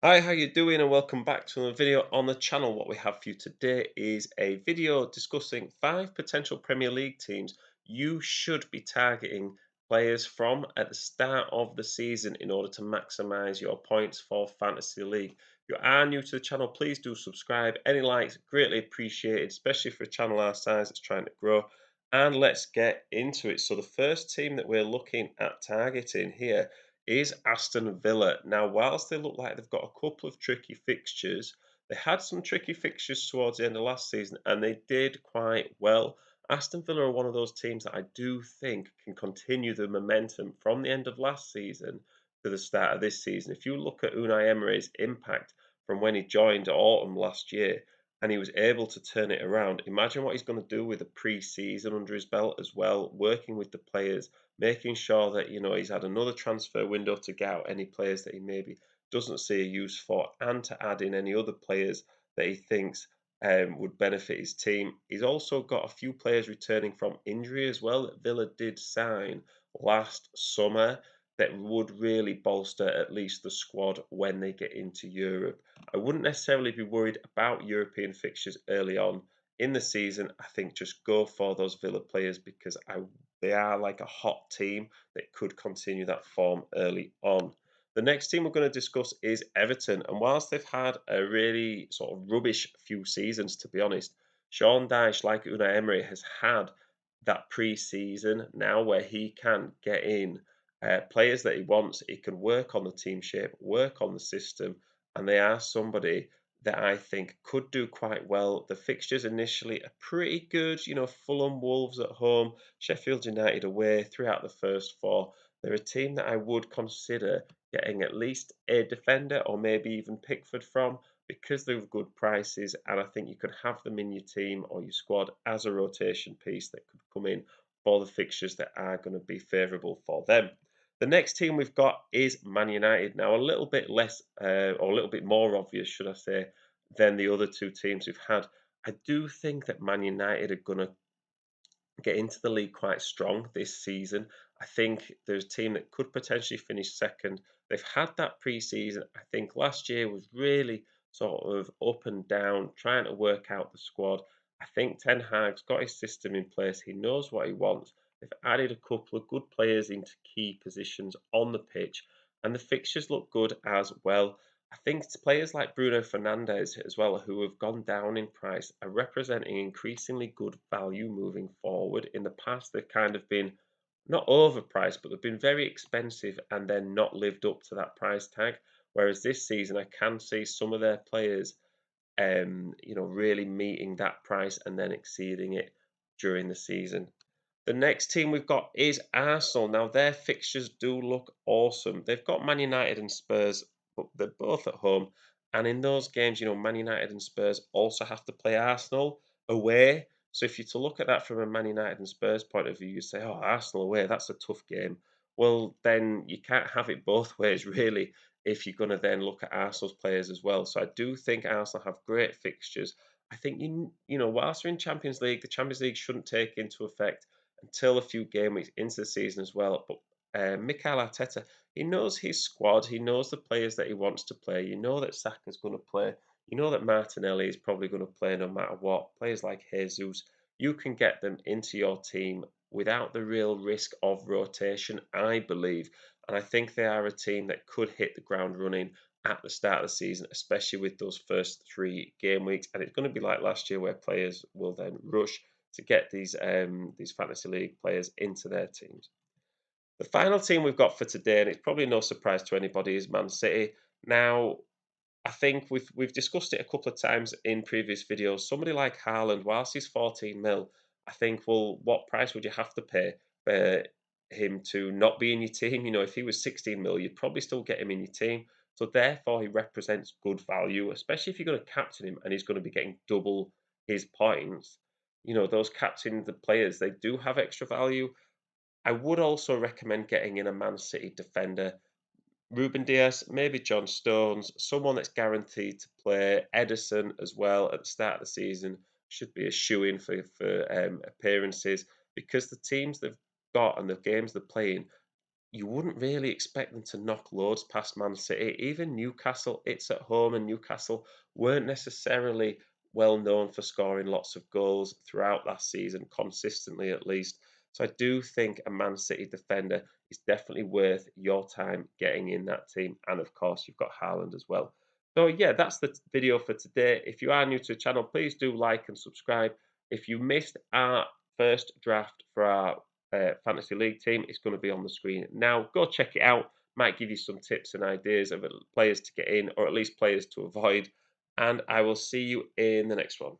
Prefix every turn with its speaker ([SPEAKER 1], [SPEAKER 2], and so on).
[SPEAKER 1] Hi, how you doing? And welcome back to another video on the channel. What we have for you today is a video discussing 5 potential Premier League teams you should be targeting players from at the start of the season in order to maximize your points for Fantasy League. If you are new to the channel, please do subscribe. Any likes, greatly appreciated, especially for a channel our size that's trying to grow. And let's get into it. So the first team that we're looking at targeting here is Aston Villa. Now, whilst they look like they've got a couple of tricky fixtures, they had some tricky fixtures towards the end of last season and they did quite well. Aston Villa are one of those teams that I do think can continue the momentum from the end of last season to the start of this season. If you look at Unai Emery's impact from when he joined autumn last year and he was able to turn it around, imagine what he's going to do with a pre-season under his belt as well, working with the players, making sure that he's had another transfer window to get out any players that he maybe doesn't see a use for, and to add in any other players that he thinks would benefit his team. He's also got a few players returning from injury as well that Villa did sign last summer that would really bolster at least the squad when they get into Europe. I wouldn't necessarily be worried about European fixtures early on in the season. I think just go for those Villa players because they are like a hot team that could continue that form early on. The next team we're going to discuss is Everton. And whilst they've had a really sort of rubbish few seasons, to be honest, Sean Dyche, like Unai Emery, has had that pre-season now where he can get in players that he wants. He can work on the team shape, work on the system, and they are somebody that I think could do quite well. The fixtures initially are pretty good. Fulham, Wolves at home, Sheffield United away throughout the first four. They're a team that I would consider getting at least a defender or maybe even Pickford from because they're good prices. And I think you could have them in your team or your squad as a rotation piece that could come in for the fixtures that are going to be favourable for them. The next team we've got is Man United. Now, a little bit less, or a little bit more obvious, should I say, than the other two teams we've had. I do think that Man United are going to get into the league quite strong this season. I think there's a team that could potentially finish second. They've had that pre-season. I think last year was really sort of up and down, trying to work out the squad. I think Ten Hag's got his system in place. He knows what he wants. They've added a couple of good players into key positions on the pitch, and the fixtures look good as well. I think it's players like Bruno Fernandes as well, who have gone down in price, are representing increasingly good value moving forward. In the past, they've kind of been not overpriced, but they've been very expensive and then not lived up to that price tag. Whereas this season, I can see some of their players, really meeting that price and then exceeding it during the season. The next team we've got is Arsenal. Now, their fixtures do look awesome. They've got Man United and Spurs, but they're both at home. And in those games, Man United and Spurs also have to play Arsenal away. So if you're to look at that from a Man United and Spurs point of view, you say, oh, Arsenal away, that's a tough game. Well, then you can't have it both ways, really, if you're going to then look at Arsenal's players as well. So I do think Arsenal have great fixtures. I think, whilst they're in Champions League, the Champions League shouldn't take into effect until a few game weeks into the season as well. But Mikel Arteta, he knows his squad. He knows the players that he wants to play. You know that Saka's going to play. You know that Martinelli is probably going to play no matter what. Players like Jesus, you can get them into your team without the real risk of rotation, I believe. And I think they are a team that could hit the ground running at the start of the season, especially with those first 3 game weeks. And it's going to be like last year where players will then rush to get these fantasy league players into their teams. The final team we've got for today, and it's probably no surprise to anybody, is Man City. Now, I think we've discussed it a couple of times in previous videos. Somebody like Haaland, whilst he's 14 mil, I think, well, what price would you have to pay for him to not be in your team? If he was 16 mil, you'd probably still get him in your team. So therefore, he represents good value, especially if you're going to captain him and he's going to be getting double his points. Those captain the players, they do have extra value. I would also recommend getting in a Man City defender. Ruben Diaz, maybe John Stones, someone that's guaranteed to play. Edison as well at the start of the season should be a shoe-in for appearances because the teams they've got and the games they're playing, you wouldn't really expect them to knock loads past Man City. Even Newcastle, it's at home, and Newcastle weren't necessarily well known for scoring lots of goals throughout last season, consistently at least. So I do think a Man City defender is definitely worth your time getting in that team. And of course, you've got Haaland as well. So yeah, that's the video for today. If you are new to the channel, please do like and subscribe. If you missed our first draft for our fantasy league team, it's going to be on the screen now. Go check it out. Might give you some tips and ideas of players to get in, or at least players to avoid. And I will see you in the next one.